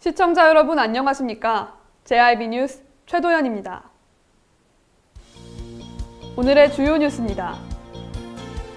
시청자 여러분 안녕하십니까? JIB 뉴스 최도연입니다. 오늘의 주요 뉴스입니다.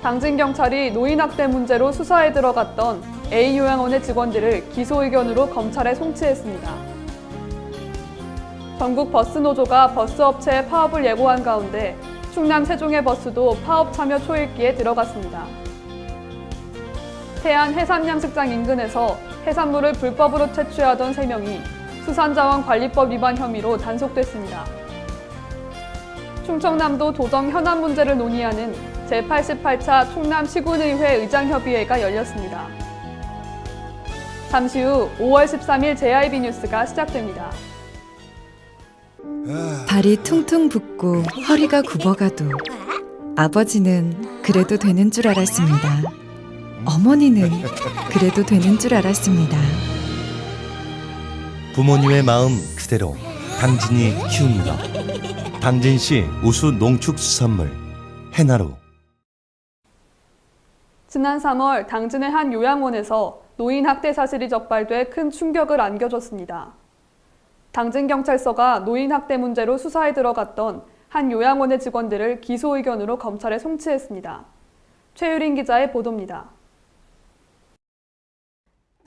당진경찰이 노인학대 문제로 수사에 들어갔던 A요양원의 직원들을 기소 의견으로 검찰에 송치했습니다. 전국 버스노조가 버스업체의 파업을 예고한 가운데 충남 세종의 버스도 파업 참여 초읽기에 들어갔습니다. 태안 해산양식장 인근에서 해산물을 불법으로 채취하던 3명이 수산자원관리법 위반 혐의로 단속됐습니다. 충청남도 도정 현안 문제를 논의하는 제88차 충남시군의회 의장협의회가 열렸습니다. 잠시 후 5월 13일 JIB 뉴스가 시작됩니다. 발이 퉁퉁 붓고 허리가 굽어가도 아버지는 그래도 되는 줄 알았습니다. 어머니는 그래도 되는 줄 알았습니다. 부모님의 마음 그대로 당진이 키웁니다. 당진시 우수 농축수산물 해나루. 지난 3월 당진의 한 요양원에서 노인 학대 사실이 적발돼 큰 충격을 안겨줬습니다. 당진경찰서가 노인 학대 문제로 수사에 들어갔던 한 요양원의 직원들을 기소 의견으로 검찰에 송치했습니다. 최유린 기자의 보도입니다.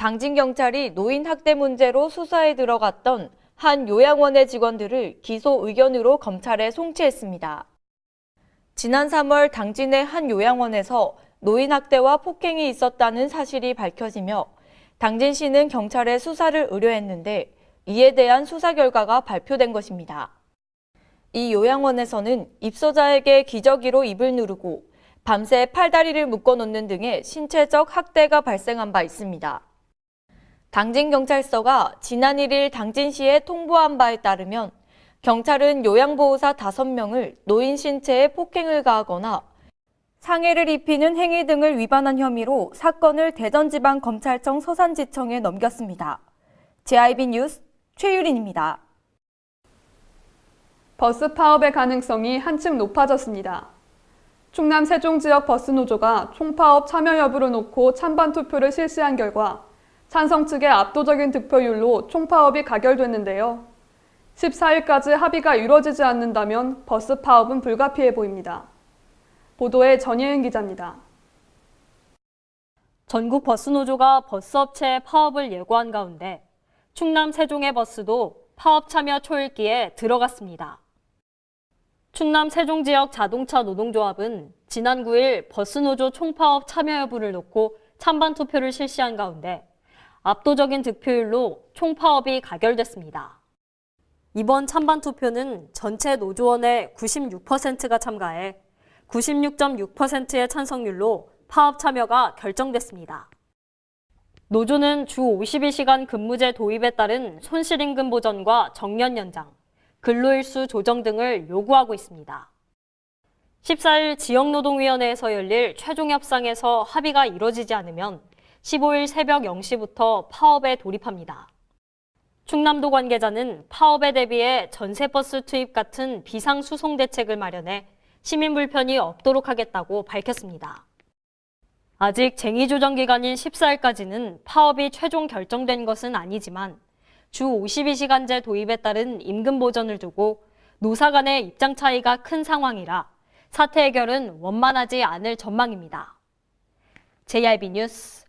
당진경찰이 노인 학대 문제로 수사에 들어갔던 한 요양원의 직원들을 기소 의견으로 검찰에 송치했습니다. 지난 3월 당진의 한 요양원에서 노인 학대와 폭행이 있었다는 사실이 밝혀지며 당진시는 경찰에 수사를 의뢰했는데 이에 대한 수사 결과가 발표된 것입니다. 이 요양원에서는 입소자에게 기저귀로 입을 누르고 밤새 팔다리를 묶어놓는 등의 신체적 학대가 발생한 바 있습니다. 당진경찰서가 지난 1일 당진시에 통보한 바에 따르면 경찰은 요양보호사 5명을 노인 신체에 폭행을 가하거나 상해를 입히는 행위 등을 위반한 혐의로 사건을 대전지방검찰청 서산지청에 넘겼습니다. JIB 뉴스 최유린입니다. 버스 파업의 가능성이 한층 높아졌습니다. 충남 세종 지역 버스노조가 총파업 참여 여부를 놓고 찬반 투표를 실시한 결과 찬성 측의 압도적인 득표율로 총파업이 가결됐는데요. 14일까지 합의가 이루어지지 않는다면 버스 파업은 불가피해 보입니다. 보도에 전예은 기자입니다. 전국 버스노조가 버스업체의 파업을 예고한 가운데 충남 세종의 버스도 파업 참여 초읽기에 들어갔습니다. 충남 세종 지역 자동차 노동조합은 지난 9일 버스노조 총파업 참여 여부를 놓고 찬반 투표를 실시한 가운데 압도적인 득표율로 총파업이 가결됐습니다. 이번 찬반 투표는 전체 노조원의 96%가 참가해 96.6%의 찬성률로 파업 참여가 결정됐습니다. 노조는 주 52시간 근무제 도입에 따른 손실임금 보전과 정년 연장, 근로일수 조정 등을 요구하고 있습니다. 14일 지역노동위원회에서 열릴 최종 협상에서 합의가 이뤄지지 않으면 15일 새벽 0시부터 파업에 돌입합니다. 충남도 관계자는 파업에 대비해 전세버스 투입 같은 비상수송 대책을 마련해 시민 불편이 없도록 하겠다고 밝혔습니다. 아직 쟁의 조정 기간인 14일까지는 파업이 최종 결정된 것은 아니지만 주 52시간제 도입에 따른 임금 보전을 두고 노사 간의 입장 차이가 큰 상황이라 사태 해결은 원만하지 않을 전망입니다. JIB 뉴스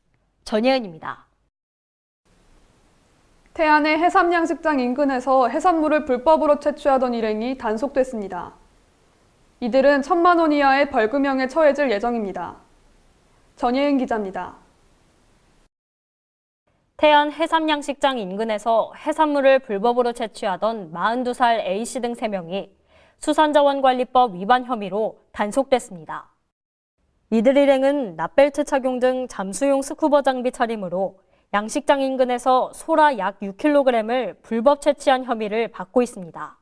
전예은입니다. 태안의 해삼양식장 인근에서 해산물을 불법으로 채취하던 일행이 단속됐습니다. 이들은 1,000만 원 이하의 벌금형에 처해질 예정입니다. 전예은 기자입니다. 태안 해삼양식장 인근에서 해산물을 불법으로 채취하던 42살 A씨 등 3명이 수산자원관리법 위반 혐의로 단속됐습니다. 이들 일행은 납벨트 착용 등 잠수용 스쿠버 장비 차림으로 양식장 인근에서 소라 약 6kg을 불법 채취한 혐의를 받고 있습니다.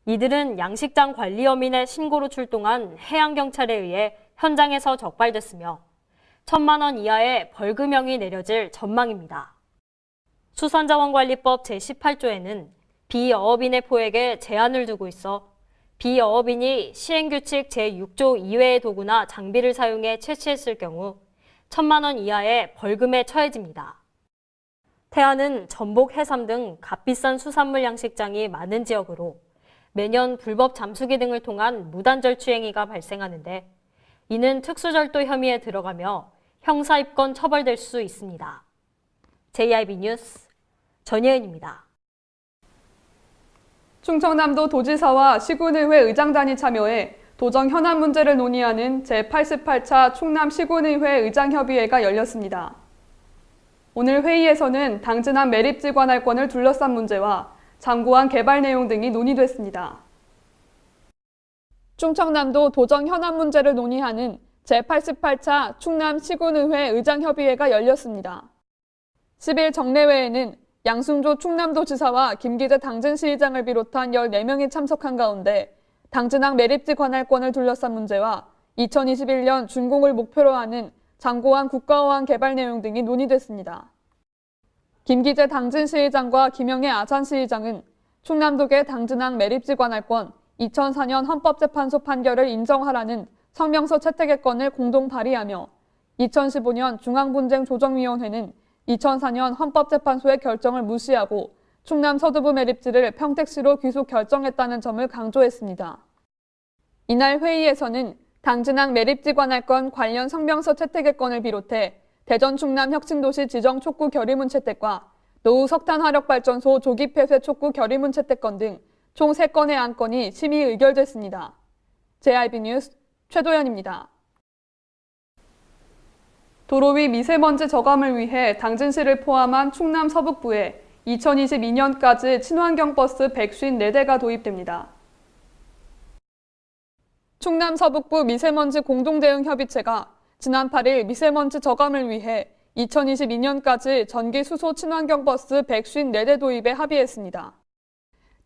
이들은 양식장 관리어민의 신고로 출동한 해양경찰에 의해 현장에서 적발됐으며 1,000만 원 이하의 벌금형이 내려질 전망입니다. 수산자원관리법 제18조에는 비어업인의 포획에 제한을 두고 있어 비어업인이 시행규칙 제6조 이외의 도구나 장비를 사용해 채취했을 경우 1,000만 원 이하의 벌금에 처해집니다. 태안은 전복, 해삼 등 값비싼 수산물 양식장이 많은 지역으로 매년 불법 잠수기 등을 통한 무단절취 행위가 발생하는데 이는 특수절도 혐의에 들어가며 형사입건 처벌될 수 있습니다. JIB 뉴스 전예은입니다. 충청남도 도지사와 시군의회 의장단이 참여해 도정 현안 문제를 논의하는 제88차 충남 시군의회 의장협의회가 열렸습니다. 오늘 회의에서는 당진항 매립지 관할권을 둘러싼 문제와 장고항 개발 내용 등이 논의됐습니다. 충청남도 도정 현안 문제를 논의하는 제88차 충남 시군의회 의장협의회가 열렸습니다. 10일 정례회에는 양승조 충남도지사와 김기재 당진시의장을 비롯한 14명이 참석한 가운데 당진항 매립지 관할권을 둘러싼 문제와 2021년 준공을 목표로 하는 장고항 국가어항 개발 내용 등이 논의됐습니다. 김기재 당진시의장과 김영애 아산시의장은 충남도의 당진항 매립지 관할권 2004년 헌법재판소 판결을 인정하라는 성명서 채택의 건을 공동 발의하며 2015년 중앙분쟁조정위원회는 2004년 헌법재판소의 결정을 무시하고 충남 서두부 매립지를 평택시로 귀속 결정했다는 점을 강조했습니다. 이날 회의에서는 당진항 매립지 관할권 관련 성명서 채택의 건을 비롯해 대전 충남 혁신도시 지정 촉구 결의문 채택과 노후 석탄화력발전소 조기 폐쇄 촉구 결의문 채택건 등 총 3건의 안건이 심의 의결됐습니다. JIB 뉴스 최도연입니다. 도로 위 미세먼지 저감을 위해 당진시를 포함한 충남 서북부에 2022년까지 친환경 버스 154대가 도입됩니다. 충남 서북부 미세먼지 공동대응협의체가 지난 8일 미세먼지 저감을 위해 2022년까지 전기 수소 친환경 버스 154대 도입에 합의했습니다.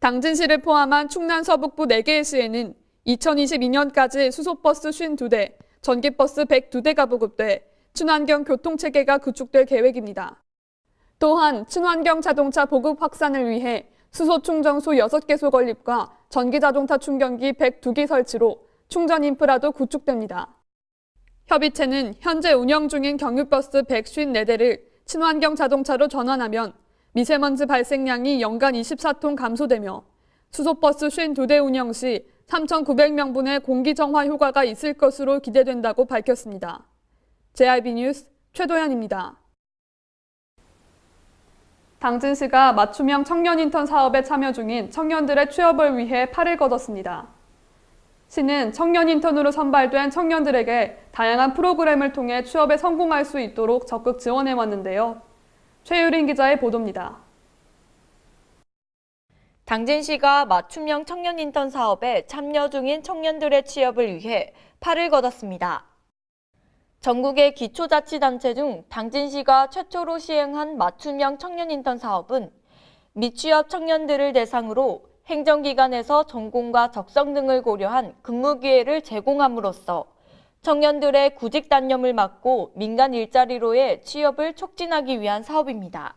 당진시를 포함한 충남 서북부 4개의 시에는 2022년까지 수소버스 52대, 전기버스 102대가 보급돼 친환경 교통체계가 구축될 계획입니다. 또한 친환경 자동차 보급 확산을 위해 수소 충전소 6개소 건립과 전기자동차 충전기 102기 설치로 충전 인프라도 구축됩니다. 협의체는 현재 운영 중인 경유버스 154대를 친환경 자동차로 전환하면 미세먼지 발생량이 연간 24톤 감소되며 수소버스 52대 운영 시 3,900명분의 공기정화 효과가 있을 것으로 기대된다고 밝혔습니다. JIB 뉴스 최도연입니다. 당진시가 맞춤형 청년 인턴 사업에 참여 중인 청년들의 취업을 위해 팔을 걷었습니다. 시는 청년 인턴으로 선발된 청년들에게 다양한 프로그램을 통해 취업에 성공할 수 있도록 적극 지원해왔는데요. 최유린 기자의 보도입니다. 당진시가 맞춤형 청년 인턴 사업에 참여 중인 청년들의 취업을 위해 팔을 걷었습니다. 전국의 기초자치단체 중 당진시가 최초로 시행한 맞춤형 청년 인턴 사업은 미취업 청년들을 대상으로 행정기관에서 전공과 적성 등을 고려한 근무 기회를 제공함으로써 청년들의 구직단념을 막고 민간 일자리로의 취업을 촉진하기 위한 사업입니다.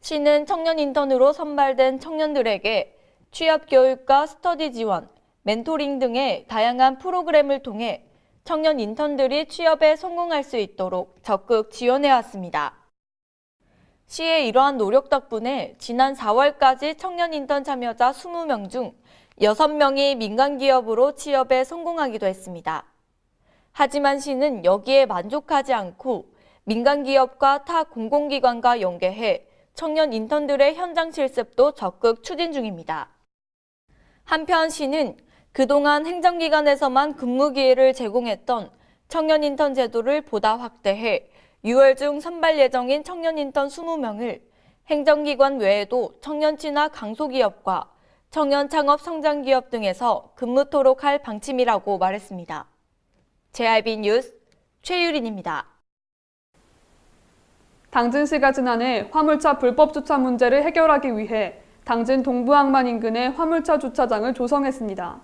시는 청년 인턴으로 선발된 청년들에게 취업 교육과 스터디 지원, 멘토링 등의 다양한 프로그램을 통해 청년 인턴들이 취업에 성공할 수 있도록 적극 지원해왔습니다. 시의 이러한 노력 덕분에 지난 4월까지 청년 인턴 참여자 20명 중 6명이 민간 기업으로 취업에 성공하기도 했습니다. 하지만 시는 여기에 만족하지 않고 민간 기업과 타 공공기관과 연계해 청년 인턴들의 현장 실습도 적극 추진 중입니다. 한편 시는 그동안 행정기관에서만 근무 기회를 제공했던 청년 인턴 제도를 보다 확대해 6월 중 선발 예정인 청년 인턴 20명을 행정기관 외에도 청년친화 강소기업과 청년 창업 성장기업 등에서 근무토록 할 방침이라고 말했습니다. JIB 뉴스 최유린입니다. 당진시가 지난해 화물차 불법 주차 문제를 해결하기 위해 당진 동부항만 인근에 화물차 주차장을 조성했습니다.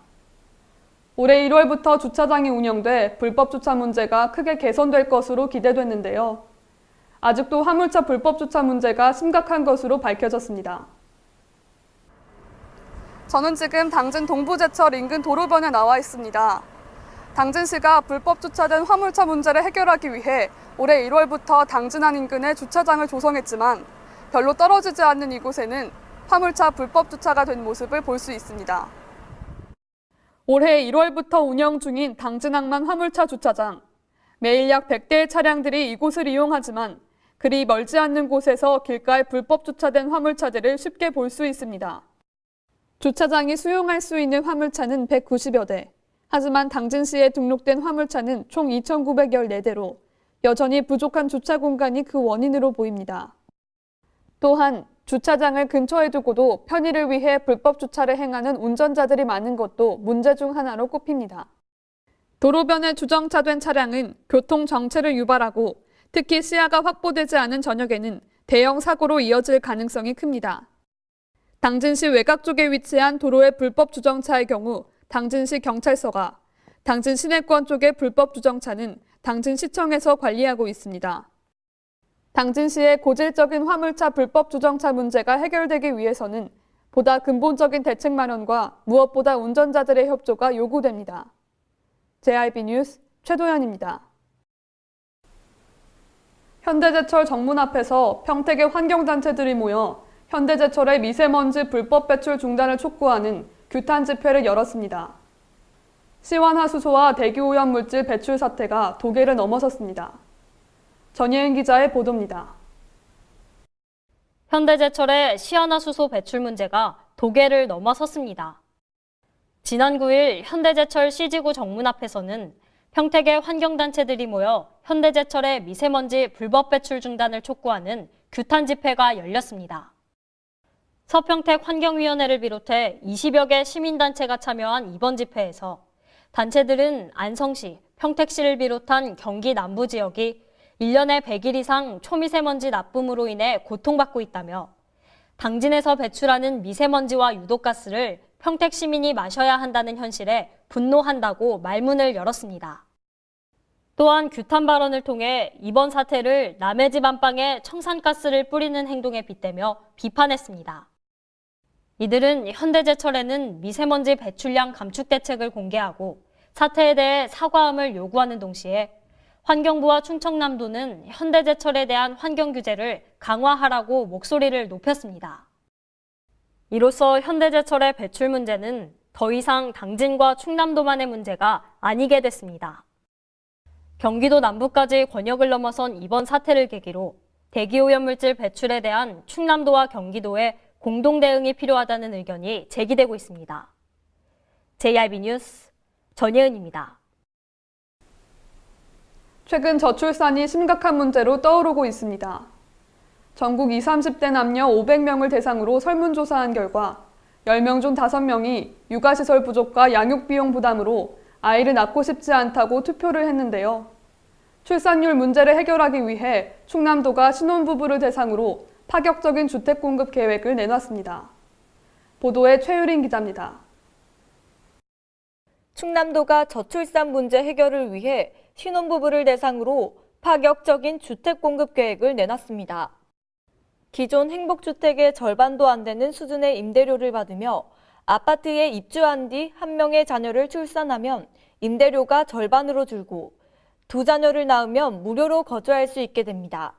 올해 1월부터 주차장이 운영돼 불법 주차 문제가 크게 개선될 것으로 기대됐는데요. 아직도 화물차 불법 주차 문제가 심각한 것으로 밝혀졌습니다. 저는 지금 당진 동부제철 인근 도로변에 나와 있습니다. 당진시가 불법 주차된 화물차 문제를 해결하기 위해 올해 1월부터 당진안 인근에 주차장을 조성했지만 별로 떨어지지 않는 이곳에는 화물차 불법 주차가 된 모습을 볼 수 있습니다. 올해 1월부터 운영 중인 당진항만 화물차 주차장. 매일 약 100대의 차량들이 이곳을 이용하지만 그리 멀지 않는 곳에서 길가에 불법 주차된 화물차들을 쉽게 볼 수 있습니다. 주차장이 수용할 수 있는 화물차는 190여 대. 하지만 당진시에 등록된 화물차는 총 2,914대로 여전히 부족한 주차 공간이 그 원인으로 보입니다. 또한 주차장을 근처에 두고도 편의를 위해 불법 주차를 행하는 운전자들이 많은 것도 문제 중 하나로 꼽힙니다. 도로변에 주정차된 차량은 교통 정체를 유발하고 특히 시야가 확보되지 않은 저녁에는 대형 사고로 이어질 가능성이 큽니다. 당진시 외곽 쪽에 위치한 도로의 불법 주정차의 경우 당진시 경찰서가, 당진 시내권 쪽의 불법 주정차는 당진시청에서 관리하고 있습니다. 당진시의 고질적인 화물차 불법 주정차 문제가 해결되기 위해서는 보다 근본적인 대책 마련과 무엇보다 운전자들의 협조가 요구됩니다. JIB 뉴스 최도연입니다. 현대제철 정문 앞에서 평택의 환경단체들이 모여 현대제철의 미세먼지 불법 배출 중단을 촉구하는 규탄 집회를 열었습니다. 시완화수소와 대기오염물질 배출 사태가 도계를 넘어섰습니다. 전예은 기자의 보도입니다. 현대제철의 시아나수소 배출 문제가 도계를 넘어섰습니다. 지난 9일 현대제철 C지구 정문 앞에서는 평택의 환경단체들이 모여 현대제철의 미세먼지 불법 배출 중단을 촉구하는 규탄 집회가 열렸습니다. 서평택 환경위원회를 비롯해 20여 개 시민단체가 참여한 이번 집회에서 단체들은 안성시, 평택시를 비롯한 경기 남부 지역이 1년에 100일 이상 초미세먼지 나쁨으로 인해 고통받고 있다며 당진에서 배출하는 미세먼지와 유독가스를 평택 시민이 마셔야 한다는 현실에 분노한다고 말문을 열었습니다. 또한 규탄 발언을 통해 이번 사태를 남의 집 안방에 청산가스를 뿌리는 행동에 빗대며 비판했습니다. 이들은 현대제철에는 미세먼지 배출량 감축 대책을 공개하고 사태에 대해 사과함을 요구하는 동시에 환경부와 충청남도는 현대제철에 대한 환경 규제를 강화하라고 목소리를 높였습니다. 이로써 현대제철의 배출 문제는 더 이상 당진과 충남도만의 문제가 아니게 됐습니다. 경기도 남부까지 권역을 넘어선 이번 사태를 계기로 대기오염물질 배출에 대한 충남도와 경기도의 공동 대응이 필요하다는 의견이 제기되고 있습니다. JIB 뉴스 전예은입니다. 최근 저출산이 심각한 문제로 떠오르고 있습니다. 전국 20, 30대 남녀 500명을 대상으로 설문조사한 결과 10명 중 5명이 육아시설 부족과 양육비용 부담으로 아이를 낳고 싶지 않다고 투표를 했는데요. 출산율 문제를 해결하기 위해 충남도가 신혼부부를 대상으로 파격적인 주택 공급 계획을 내놨습니다. 보도에 최유린 기자입니다. 충남도가 저출산 문제 해결을 위해 신혼부부를 대상으로 파격적인 주택 공급 계획을 내놨습니다. 기존 행복주택의 절반도 안 되는 수준의 임대료를 받으며 아파트에 입주한 뒤 한 명의 자녀를 출산하면 임대료가 절반으로 줄고 2자녀를 낳으면 무료로 거주할 수 있게 됩니다.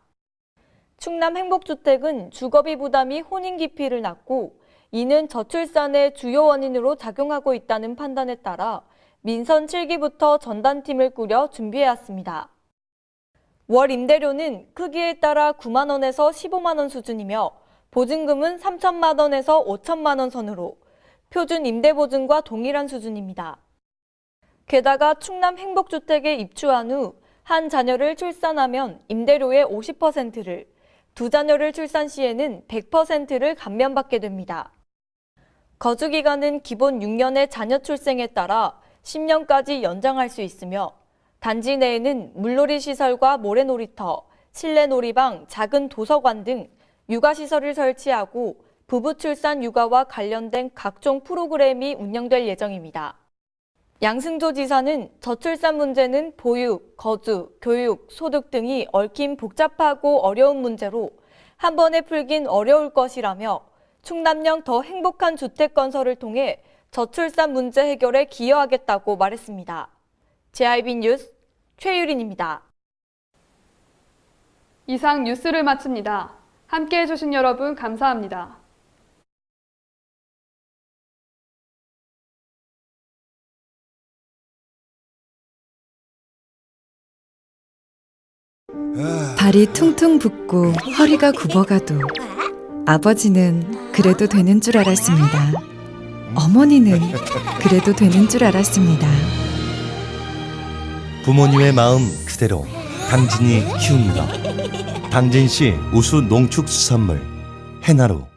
충남 행복주택은 주거비 부담이 혼인 기피를 낳고 이는 저출산의 주요 원인으로 작용하고 있다는 판단에 따라 민선 7기부터 전담팀을 꾸려 준비해왔습니다. 월 임대료는 크기에 따라 9만 원에서 15만 원 수준이며 보증금은 3천만 원에서 5천만 원 선으로 표준 임대보증과 동일한 수준입니다. 게다가 충남 행복주택에 입주한 후 한 자녀를 출산하면 임대료의 50%를, 2자녀를 출산 시에는 100%를 감면받게 됩니다. 거주기간은 기본 6년의 자녀 출생에 따라 10년까지 연장할 수 있으며 단지 내에는 물놀이 시설과 모래놀이터, 실내 놀이방, 작은 도서관 등 육아시설을 설치하고 부부 출산 육아와 관련된 각종 프로그램이 운영될 예정입니다. 양승조 지사는 저출산 문제는 보육, 거주, 교육, 소득 등이 얽힌 복잡하고 어려운 문제로 한 번에 풀긴 어려울 것이라며 충남형 더 행복한 주택 건설을 통해 저출산 문제 해결에 기여하겠다고 말했습니다. JIB 뉴스 최유린입니다. 이상 뉴스를 마칩니다. 함께해 주신 여러분 감사합니다. 발이 퉁퉁 붓고 허리가 굽어가도 아버지는 그래도 되는 줄 알았습니다. 어머니는 그래도 되는 줄 알았습니다. 부모님의 마음 그대로 당진이 키웁니다. 당진시 우수 농축수산물 해나루.